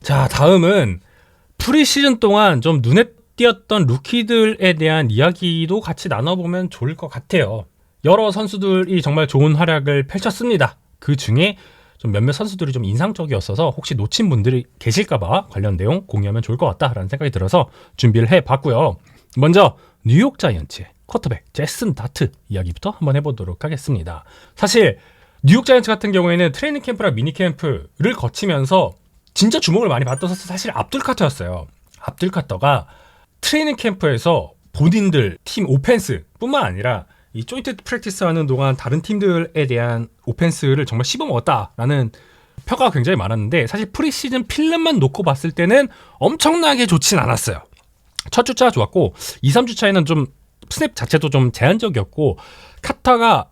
자, 다음은 프리시즌 동안 좀 눈에 띄었던 루키들에 대한 이야기도 같이 나눠보면 좋을 것 같아요. 여러 선수들이 정말 좋은 활약을 펼쳤습니다. 그 중에 좀 몇몇 선수들이 좀 인상적이었어서 혹시 놓친 분들이 계실까봐 관련 내용 공유하면 좋을 것 같다라는 생각이 들어서 준비를 해봤고요. 먼저 뉴욕 자이언츠의 쿼터백 제슨 다트 이야기부터 한번 해보도록 하겠습니다. 사실 뉴욕 자이언츠 같은 경우에는 트레이닝 캠프랑 미니 캠프를 거치면서 진짜 주목을 많이 받던 선수 사실 압둘 카터였어요. 압둘 카터가 트레이닝 캠프에서 본인들 팀 오펜스 뿐만 아니라 이 조인트 프랙티스 하는 동안 다른 팀들에 대한 오펜스를 정말 씹어먹었다라는 평가가 굉장히 많았는데, 사실 프리시즌 필름만 놓고 봤을 때는 엄청나게 좋진 않았어요. 첫 주차 좋았고 2, 3주차에는 좀 스냅 자체도 좀 제한적이었고, 카터가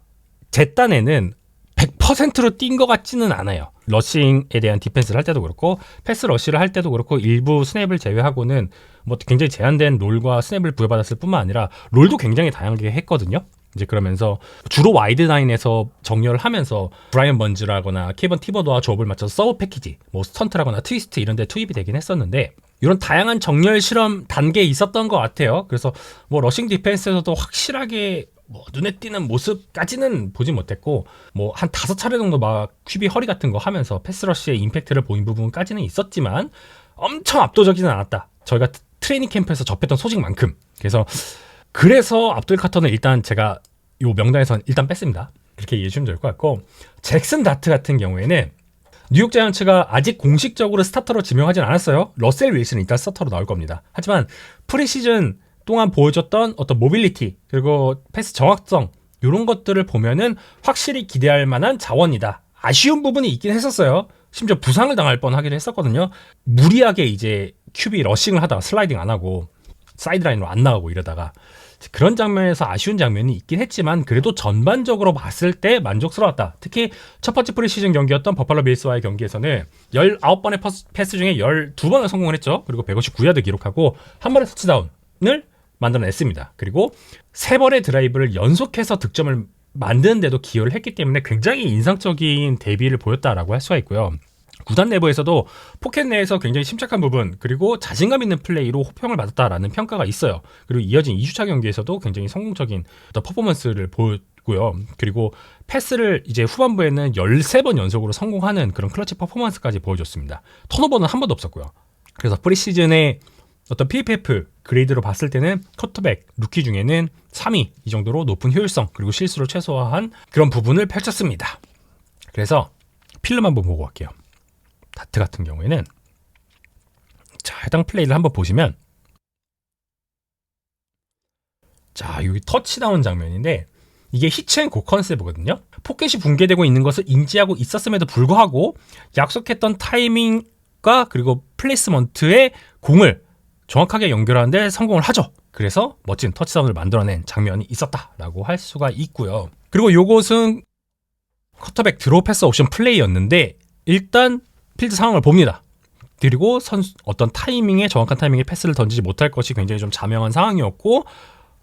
제 딴에는 100%로 뛴 것 같지는 않아요. 러싱에 대한 디펜스를 할 때도 그렇고 패스 러쉬를 할 때도 그렇고 일부 스냅을 제외하고는 뭐 굉장히 제한된 롤과 스냅을 부여받았을 뿐만 아니라 롤도 굉장히 다양하게 했거든요. 이제 그러면서 주로 와이드 라인에서 정렬을 하면서 브라이언 번즈라거나 케이번 티버드와 조업을 맞춰서 서브 패키지, 뭐 스턴트라거나 트위스트 이런 데 투입이 되긴 했었는데, 이런 다양한 정렬 실험 단계에 있었던 것 같아요. 그래서 뭐 러싱 디펜스에서도 확실하게 뭐 눈에 띄는 모습까지는 보지 못했고, 뭐 한 5차례 정도 막 큐비 허리 같은 거 하면서 패스러시의 임팩트를 보인 부분까지는 있었지만 엄청 압도적이진 않았다. 저희가 트레이닝 캠프에서 접했던 소식만큼. 그래서 압둘 카터는 일단 제가 이 명단에서 일단 뺐습니다. 그렇게 이해해 주시면 될 것 같고, 잭슨 다트 같은 경우에는 뉴욕 자이언츠가 아직 공식적으로 스타터로 지명하진 않았어요. 러셀 윌슨은 일단 스타터로 나올 겁니다. 하지만 프리시즌 동안 보여줬던 어떤 모빌리티 그리고 패스 정확성 이런 것들을 보면은 확실히 기대할 만한 자원이다. 아쉬운 부분이 있긴 했었어요. 심지어 부상을 당할 뻔하기도 했었거든요. 무리하게 이제 QB 러싱을 하다가 슬라이딩 안 하고 사이드라인으로 안 나가고 이러다가 그런 장면에서 아쉬운 장면이 있긴 했지만, 그래도 전반적으로 봤을 때 만족스러웠다. 특히 첫 번째 프리시즌 경기였던 버팔로 빌스와의 경기에서는 19번의 패스 중에 12번을 성공을 했죠. 그리고 159야드 기록하고 한 번의 터치다운을 만들어냈습니다. 그리고 3번의 드라이브를 연속해서 득점을 만드는데도 기여를 했기 때문에 굉장히 인상적인 데뷔를 보였다라고 할 수가 있고요. 구단 내부에서도 포켓 내에서 굉장히 침착한 부분 그리고 자신감 있는 플레이로 호평을 받았다라는 평가가 있어요. 그리고 이어진 2주차 경기에서도 굉장히 성공적인 어떤 퍼포먼스를 보였고요. 그리고 패스를 이제 후반부에는 13번 연속으로 성공하는 그런 클러치 퍼포먼스까지 보여줬습니다. 턴오버는 한 번도 없었고요. 그래서 프리시즌에 어떤 PFF 그레이드로 봤을 때는 쿼터백 루키 중에는 3위 이 정도로 높은 효율성 그리고 실수를 최소화한 그런 부분을 펼쳤습니다. 그래서 필름 한번 보고 갈게요. 다트 같은 경우에는 자, 해당 플레이를 한번 보시면, 자, 여기 터치다운 장면인데 이게 히트앤고 컨셉이거든요. 포켓이 붕괴되고 있는 것을 인지하고 있었음에도 불구하고 약속했던 타이밍과 그리고 플레이스먼트의 공을 정확하게 연결하는데 성공을 하죠. 그래서 멋진 터치다운을 만들어낸 장면이 있었다라고 할 수가 있고요. 그리고 요것은 쿼터백 드로우 패스 옵션 플레이였는데 일단 필드 상황을 봅니다. 그리고 어떤 타이밍에 정확한 타이밍에 패스를 던지지 못할 것이 굉장히 좀 자명한 상황이었고,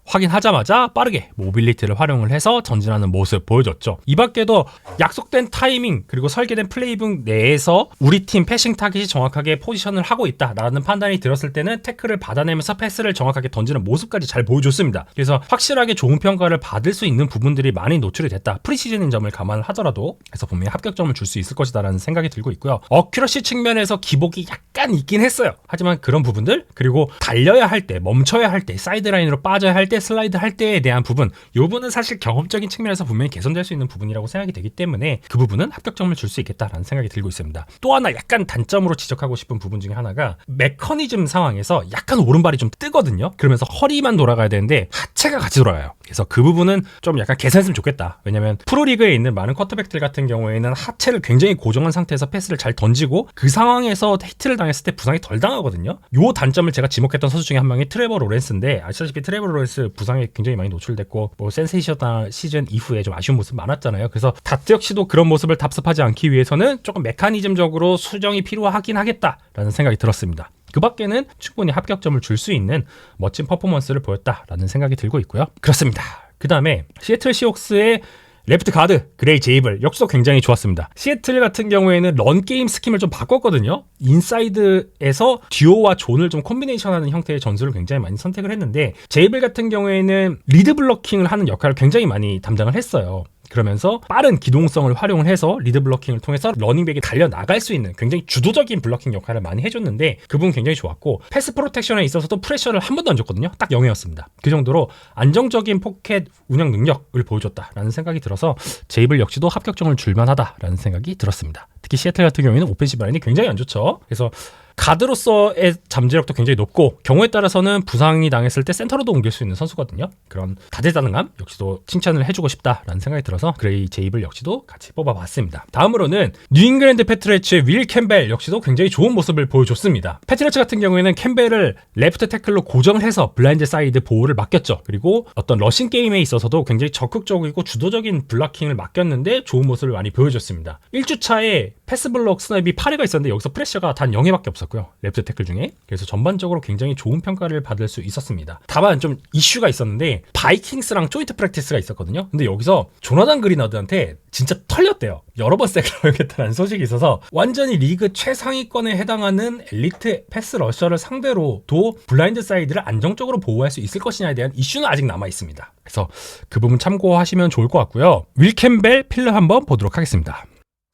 확인하자마자 빠르게 모빌리티를 활용을 해서 전진하는 모습 보여줬죠. 이 밖에도 약속된 타이밍 그리고 설계된 플레이북 내에서 우리 팀 패싱 타깃이 정확하게 포지션을 하고 있다라는 판단이 들었을 때는 태클을 받아내면서 패스를 정확하게 던지는 모습까지 잘 보여줬습니다. 그래서 확실하게 좋은 평가를 받을 수 있는 부분들이 많이 노출이 됐다. 프리시즌인 점을 감안을 하더라도 그래서 분명히 합격점을 줄 수 있을 것이다라는 생각이 들고 있고요. 어큐러시 측면에서 기복이 약간 있긴 했어요. 하지만 그런 부분들 그리고 달려야 할 때, 멈춰야 할 때, 사이드라인으로 빠져야 할 때, 슬라이드 할 때에 대한 부분, 이 부분은 사실 경험적인 측면에서 분명히 개선될 수 있는 부분이라고 생각이 되기 때문에 그 부분은 합격점을 줄 수 있겠다라는 생각이 들고 있습니다. 또 하나 약간 단점으로 지적하고 싶은 부분 중에 하나가 메커니즘 상황에서 약간 오른발이 좀 뜨거든요. 그러면서 허리만 돌아가야 되는데 하체가 같이 돌아가요. 그래서 그 부분은 좀 약간 개선했으면 좋겠다. 왜냐면 프로리그에 있는 많은 쿼터백들 같은 경우에는 하체를 굉장히 고정한 상태에서 패스를 잘 던지고 그 상황에서 히트를 당했을 때 부상이 덜 당하거든요. 요 단점을 제가 지목했던 선수 중에 한 명이 트레버 로렌스인데, 아시다시피 트레버 로렌스 부상에 굉장히 많이 노출됐고 뭐 센세이셔널 시즌 이후에 좀 아쉬운 모습 많았잖아요. 그래서 다트 역시도 그런 모습을 답습하지 않기 위해서는 조금 메커니즘적으로 수정이 필요하긴 하겠다라는 생각이 들었습니다. 그 밖에는 충분히 합격점을 줄 수 있는 멋진 퍼포먼스를 보였다라는 생각이 들고 있고요. 그렇습니다. 그 다음에 시애틀 시옥스의 레프트 가드 그레이 제이블 역시도 굉장히 좋았습니다. 시애틀 같은 경우에는 런 게임 스킴을 좀 바꿨거든요. 인사이드에서 듀오와 존을 좀 콤비네이션하는 형태의 전술을 굉장히 많이 선택을 했는데 제이블 같은 경우에는 리드 블러킹을 하는 역할을 굉장히 많이 담당을 했어요. 그러면서 빠른 기동성을 활용을 해서 리드 블러킹을 통해서 러닝백이 달려나갈 수 있는 굉장히 주도적인 블러킹 역할을 많이 해줬는데 그 부분 굉장히 좋았고 패스 프로텍션에 있어서도 프레셔를 한 번도 안 줬거든요. 딱 0이었습니다. 그 정도로 안정적인 포켓 운영 능력을 보여줬다라는 생각이 들어서 제이블 역시도 합격점을 줄만하다라는 생각이 들었습니다. 특히 시애틀 같은 경우에는 오펜시브 라인이 굉장히 안 좋죠. 그래서 가드로서의 잠재력도 굉장히 높고 경우에 따라서는 부상이 당했을 때 센터로도 옮길 수 있는 선수거든요. 그런 다재다능함 역시도 칭찬을 해주고 싶다라는 생각이 들어서 그레이 제이블 역시도 같이 뽑아봤습니다. 다음으로는 뉴잉글랜드 패트리어츠의 윌 캠벨 역시도 굉장히 좋은 모습을 보여줬습니다. 패트리어츠 같은 경우에는 캠벨을 레프트 태클로 고정을 해서 블라인드 사이드 보호를 맡겼죠. 그리고 어떤 러싱 게임에 있어서도 굉장히 적극적이고 주도적인 블락킹을 맡겼는데 좋은 모습을 많이 보여줬습니다. 1주차에 패스블록 스나이비 8회가 있었는데 여기서 프레셔가 단 0회밖에 없었고요. 레프트 태클 중에. 그래서 전반적으로 굉장히 좋은 평가를 받을 수 있었습니다. 다만 좀 이슈가 있었는데 바이킹스랑 조인트 프랙티스가 있었거든요. 근데 여기서 조나단 그리너드한테 진짜 털렸대요. 여러 번 세크하겠다는 소식이 있어서 완전히 리그 최상위권에 해당하는 엘리트 패스 러셔를 상대로도 블라인드 사이드를 안정적으로 보호할 수 있을 것이냐에 대한 이슈는 아직 남아 있습니다. 그래서 그 부분 참고하시면 좋을 것 같고요. 윌 캠벨 필름 한번 보도록 하겠습니다.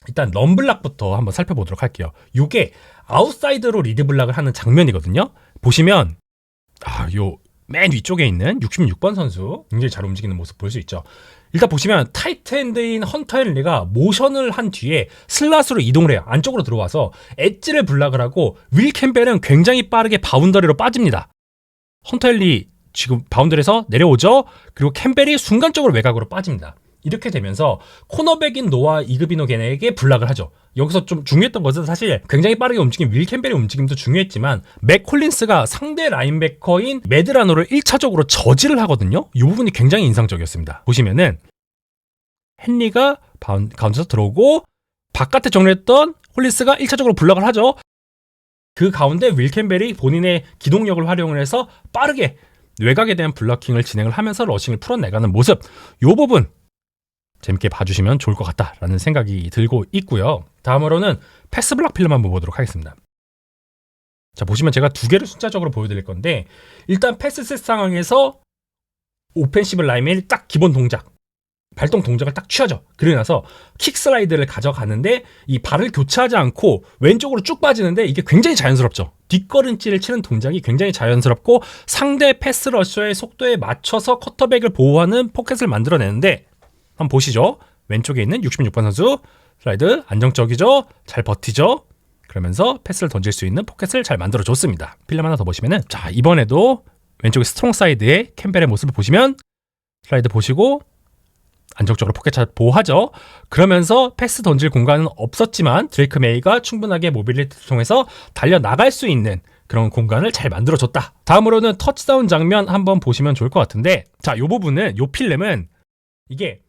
일단 럼블락부터 한번 살펴보도록 할게요. 이게 아웃사이드로 리드블락을 하는 장면이거든요. 보시면 요 맨 위쪽에 있는 66번 선수 굉장히 잘 움직이는 모습 볼 수 있죠. 일단 보시면 타이트엔드인 헌터 헨리가 모션을 한 뒤에 슬롯으로 이동을 해요. 안쪽으로 들어와서 엣지를 블락을 하고 윌 캠벨은 굉장히 빠르게 바운더리로 빠집니다. 헌터 헨리 지금 바운더리에서 내려오죠. 그리고 캠벨이 순간적으로 외곽으로 빠집니다. 이렇게 되면서 코너백인 노아 이그비노겐에게 블락을 하죠. 여기서 좀 중요했던 것은 사실 굉장히 빠르게 움직인 윌 캠벨의 움직임도 중요했지만 맥 콜린스가 상대 라인베커인 메드라노를 1차적으로 저지를 하거든요. 이 부분이 굉장히 인상적이었습니다. 보시면은 헨리가 가운데서 들어오고 바깥에 정리했던 콜린스가 1차적으로 블락을 하죠. 그 가운데 윌 캠벨이 본인의 기동력을 활용을 해서 빠르게 외곽에 대한 블러킹을 진행을 하면서 러싱을 풀어내가는 모습, 이 부분 재밌게 봐주시면 좋을 것 같다라는 생각이 들고 있고요. 다음으로는 패스 블락 필름 한번 보도록 하겠습니다. 자, 보시면 제가 두 개를 숫자적으로 보여드릴 건데 일단 패스셋 상황에서 오펜시브 라인의 딱 기본 동작, 발동 동작을 딱 취하죠. 그러고 나서 킥 슬라이드를 가져가는데 이 발을 교차하지 않고 왼쪽으로 쭉 빠지는데 이게 굉장히 자연스럽죠. 뒷걸음질을 치는 동작이 굉장히 자연스럽고 상대 패스 러셔의 속도에 맞춰서 쿼터백을 보호하는 포켓을 만들어내는데 한번 보시죠. 왼쪽에 있는 66번 선수 슬라이드 안정적이죠. 잘 버티죠. 그러면서 패스를 던질 수 있는 포켓을 잘 만들어줬습니다. 필름 하나 더 보시면은 자, 이번에도 왼쪽에 스트롱 사이드의 캠벨의 모습을 보시면 슬라이드 보시고 안정적으로 포켓 잘 보호하죠. 그러면서 패스 던질 공간은 없었지만 드레이크 메이가 충분하게 모빌리티를 통해서 달려나갈 수 있는 그런 공간을 잘 만들어줬다. 다음으로는 터치다운 장면 한번 보시면 좋을 것 같은데 자, 이 부분은 이 필름은 이게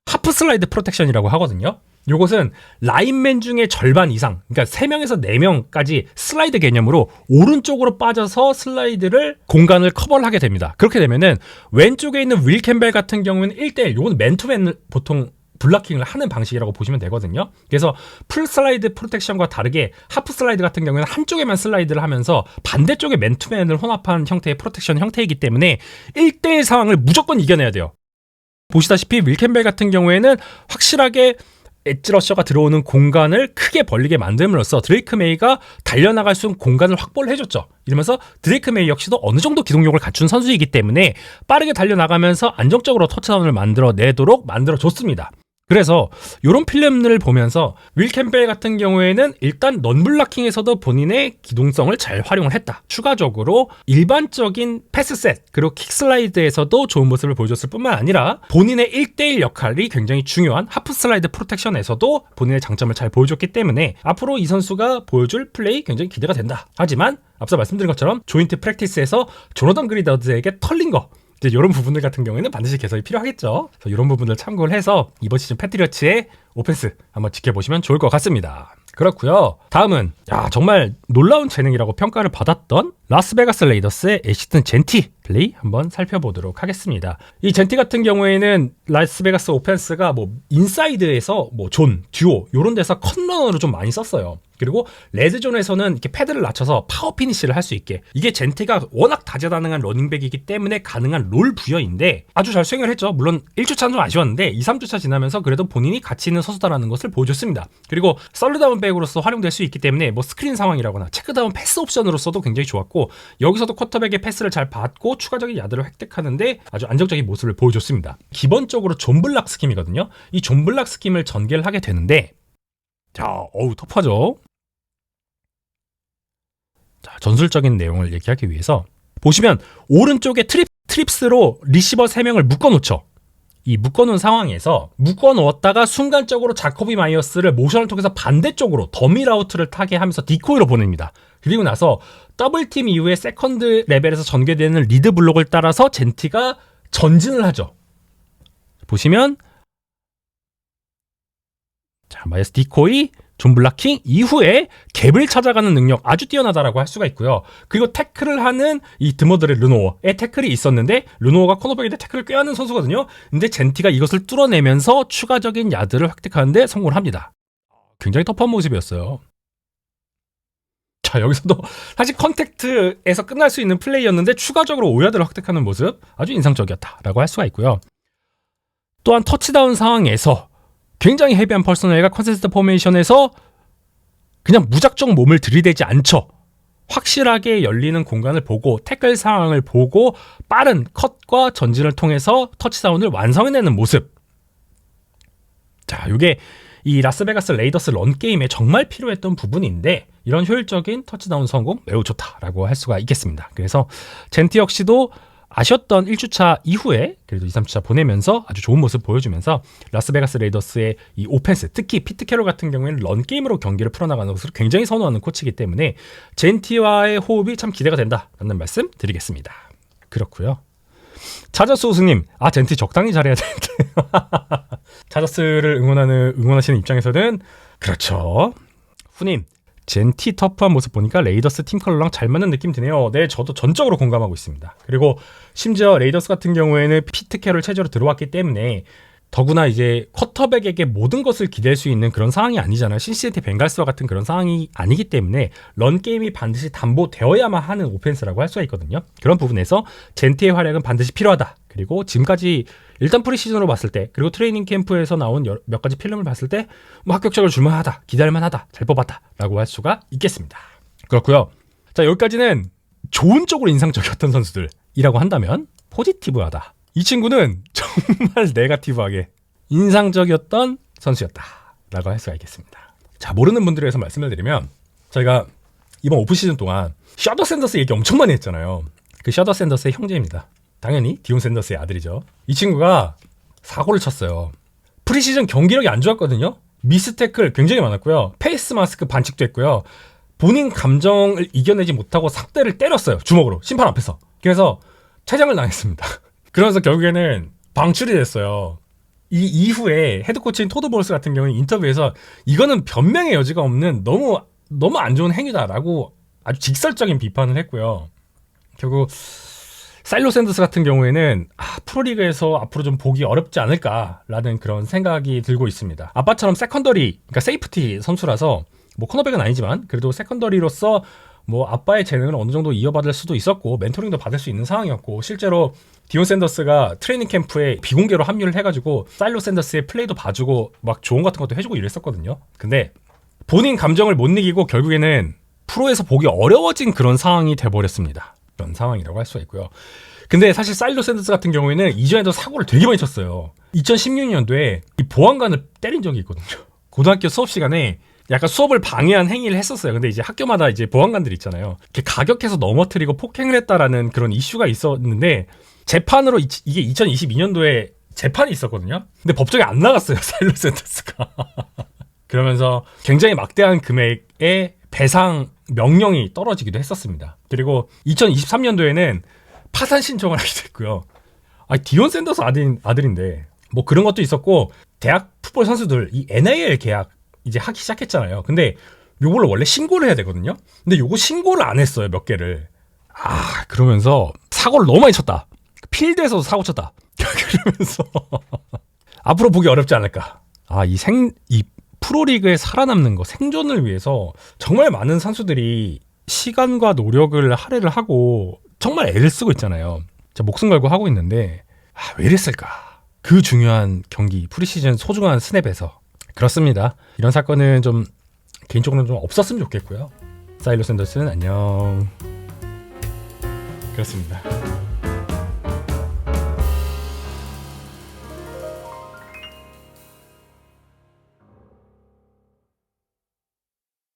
하프 슬라이드 프로텍션이라고 하거든요. 요것은 라인맨 중에 절반 이상, 그러니까 3명에서 4명까지 슬라이드 개념으로 오른쪽으로 빠져서 슬라이드를 공간을 커버를 하게 됩니다. 그렇게 되면은 왼쪽에 있는 윌 캠벨 같은 경우는 1대1, 요건 맨투맨을 보통 블러킹을 하는 방식이라고 보시면 되거든요. 그래서 풀 슬라이드 프로텍션과 다르게 하프 슬라이드 같은 경우에는 한쪽에만 슬라이드를 하면서 반대쪽에 맨투맨을 혼합한 형태의 프로텍션 형태이기 때문에 1대1 상황을 무조건 이겨내야 돼요. 보시다시피 윌 캠벨 같은 경우에는 확실하게 엣지 러셔가 들어오는 공간을 크게 벌리게 만듦으로써 드레이크 메이가 달려나갈 수 있는 공간을 확보를 해줬죠. 이러면서 드레이크 메이 역시도 어느 정도 기동력을 갖춘 선수이기 때문에 빠르게 달려나가면서 안정적으로 터치다운을 만들어내도록 만들어줬습니다. 그래서 이런 필름들을 보면서 윌 캠벨 같은 경우에는 일단 넌블락킹에서도 본인의 기동성을 잘 활용을 했다. 추가적으로 일반적인 패스셋 그리고 킥슬라이드에서도 좋은 모습을 보여줬을 뿐만 아니라 본인의 1대1 역할이 굉장히 중요한 하프슬라이드 프로텍션에서도 본인의 장점을 잘 보여줬기 때문에 앞으로 이 선수가 보여줄 플레이 굉장히 기대가 된다. 하지만 앞서 말씀드린 것처럼 조인트 프랙티스에서 조나단 그리너드에게 털린 거 이런 부분들 같은 경우에는 반드시 개선이 필요하겠죠. 그래서 이런 부분들 참고를 해서 이번 시즌 패트리어츠의 오펜스 한번 지켜보시면 좋을 것 같습니다. 그렇고요. 다음은 정말 놀라운 재능이라고 평가를 받았던 라스베가스 레이더스의 애시튼 젠티 플레이 한번 살펴보도록 하겠습니다. 이 젠티 같은 경우에는 라스베가스 오펜스가 뭐 인사이드에서 뭐 존, 듀오 이런 데서 컷러너를 좀 많이 썼어요. 그리고 레드존에서는 이렇게 패드를 낮춰서 파워 피니시를 할 수 있게, 이게 젠티가 워낙 다재다능한 러닝백이기 때문에 가능한 롤 부여인데 아주 잘 수행을 했죠. 물론 1주차는 좀 아쉬웠는데 2, 3주차 지나면서 그래도 본인이 가치 있는 선수다라는 것을 보여줬습니다. 그리고 썰르다운 백으로서 활용될 수 있기 때문에 뭐 스크린 상황이라거나 체크다운 패스 옵션으로서도 굉장히 좋았고, 여기서도 쿼터백의 패스를 잘 받고 추가적인 야드를 획득하는데 아주 안정적인 모습을 보여줬습니다. 기본적으로 존블락 스킴이거든요. 이 존블락 스킴을 전개를 하게 되는데, 자, 터프하죠? 자, 전술적인 내용을 얘기하기 위해서 보시면 오른쪽에 트립스로 리시버 3명을 묶어놓죠. 이 묶어놓은 상황에서 묶어놓았다가 순간적으로 자코비 마이어스를 모션을 통해서 반대쪽으로 더미 라우트를 타게 하면서 디코이로 보냅니다. 그리고 나서 더블팀 이후에 세컨드 레벨에서 전개되는 리드 블록을 따라서 젠티가 전진을 하죠. 보시면 자, 마이어스 디코이, 존 블라킹 이후에 갭을 찾아가는 능력 아주 뛰어나다라고 할 수가 있고요. 그리고 태클을 하는 이 드머들의 르노어의 태클이 있었는데, 르노어가 코너백인데 태클을 꾀하는 선수거든요. 근데 젠티가 이것을 뚫어내면서 추가적인 야드를 획득하는데 성공을 합니다. 굉장히 터프한 모습이었어요. 자, 여기서도 사실 컨택트에서 끝날 수 있는 플레이였는데 추가적으로 5야드를 획득하는 모습 아주 인상적이었다라고 할 수가 있고요. 또한 터치다운 상황에서 굉장히 헤비한 퍼스널과 컨센서트 포메이션에서 그냥 무작정 몸을 들이대지 않죠. 확실하게 열리는 공간을 보고 태클 상황을 보고 빠른 컷과 전진을 통해서 터치다운을 완성해내는 모습. 자, 이게 이 라스베가스 레이더스 런게임에 정말 필요했던 부분인데, 이런 효율적인 터치다운 성공 매우 좋다라고 할 수가 있겠습니다. 그래서 젠티 역시도 아쉬웠던 1주차 이후에 그래도 2, 3주차 보내면서 아주 좋은 모습 보여주면서 라스베가스 레이더스의 이 오펜스, 특히 피트 캐롤 같은 경우에는 런게임으로 경기를 풀어나가는 것을 굉장히 선호하는 코치이기 때문에 젠티와의 호흡이 참 기대가 된다라는 말씀 드리겠습니다. 그렇고요. 차저스 우승님, 젠티 적당히 잘해야 되는데 차저스를 응원하시는 입장에서는 그렇죠. 후님, 젠티 터프한 모습 보니까 레이더스 팀 컬러랑 잘 맞는 느낌 드네요. 네, 저도 전적으로 공감하고 있습니다. 그리고 심지어 레이더스 같은 경우에는 피트 캐롤 체제로 들어왔기 때문에 더구나 이제 쿼터백에게 모든 것을 기댈 수 있는 그런 상황이 아니잖아요. 신시티 벵갈스와 같은 그런 상황이 아니기 때문에 런 게임이 반드시 담보되어야만 하는 오펜스라고 할 수가 있거든요. 그런 부분에서 젠티의 활약은 반드시 필요하다. 그리고 지금까지 일단 프리시즌으로 봤을 때, 그리고 트레이닝 캠프에서 나온 몇 가지 필름을 봤을 때 뭐 합격적으로 줄만하다, 기다릴만하다, 잘 뽑았다라고 할 수가 있겠습니다. 그렇고요. 자, 여기까지는 좋은 쪽으로 인상적이었던 선수들이라고 한다면 포지티브하다. 이 친구는 정말 네거티브하게 인상적이었던 선수였다라고 할 수가 있겠습니다. 자, 모르는 분들을 위해서 말씀을 드리면, 저희가 이번 오프시즌 동안 셔더 샌더스 얘기 엄청 많이 했잖아요. 그 셔더 샌더스의 형제입니다. 당연히 디온 샌더스의 아들이죠. 이 친구가 사고를 쳤어요. 프리시즌 경기력이 안 좋았거든요. 미스 태클 굉장히 많았고요. 페이스 마스크 반칙도 했고요. 본인 감정을 이겨내지 못하고 상대를 때렸어요. 주먹으로, 심판 앞에서. 그래서 퇴장을 당했습니다. 그러면서 결국에는 방출이 됐어요. 이 이후에 헤드코치인 토드 볼스 같은 경우는 인터뷰에서 이거는 변명의 여지가 없는 너무 안 좋은 행위다라고 아주 직설적인 비판을 했고요. 결국 사일로 샌더스 같은 경우에는 프로리그에서 앞으로 좀 보기 어렵지 않을까라는 그런 생각이 들고 있습니다. 아빠처럼 세컨더리, 그러니까 세이프티 선수라서 뭐 코너백은 아니지만 그래도 세컨더리로서 뭐 아빠의 재능을 어느 정도 이어받을 수도 있었고 멘토링도 받을 수 있는 상황이었고, 실제로 디온 샌더스가 트레이닝 캠프에 비공개로 합류를 해가지고 사일로 샌더스의 플레이도 봐주고 막 조언 같은 것도 해주고 이랬었거든요. 근데 본인 감정을 못 이기고 결국에는 프로에서 보기 어려워진 그런 상황이 돼버렸습니다. 그런 상황이라고 할 수가 있고요. 근데 사실 사일로 샌더스 같은 경우에는 이전에도 사고를 되게 많이 쳤어요. 2016년도에 이 보안관을 때린 적이 있거든요. 고등학교 수업 시간에 약간 수업을 방해한 행위를 했었어요. 근데 이제 학교마다 이제 보안관들 있잖아요. 이렇게 가격해서 넘어뜨리고 폭행을 했다라는 그런 이슈가 있었는데, 재판으로 이게 2022년도에 재판이 있었거든요. 근데 법정에 안 나갔어요, 사일로 샌더스가. 그러면서 굉장히 막대한 금액의 배상 명령이 떨어지기도 했었습니다. 그리고 2023년도에는 파산 신청을 하게 됐고요. 디온 샌더스 아들인데 뭐 그런 것도 있었고, 대학 풋볼 선수들 이 NIL 계약 이제 하기 시작했잖아요. 근데 요걸로 원래 신고를 해야 되거든요. 근데 요거 신고를 안 했어요, 몇 개를. 그러면서 사고를 너무 많이 쳤다. 필드에서도 사고 쳤다. 그러면서 앞으로 보기 어렵지 않을까. 이 프로리그에 살아남는 거, 생존을 위해서 정말 많은 선수들이 시간과 노력을 할애를 하고 정말 애를 쓰고 있잖아요. 진짜 목숨 걸고 하고 있는데 왜 이랬을까? 그 중요한 경기, 프리시즌 소중한 스냅에서. 그렇습니다. 이런 사건은 좀 개인적으로는 좀 없었으면 좋겠고요. 사일로 샌더슨 안녕. 그렇습니다.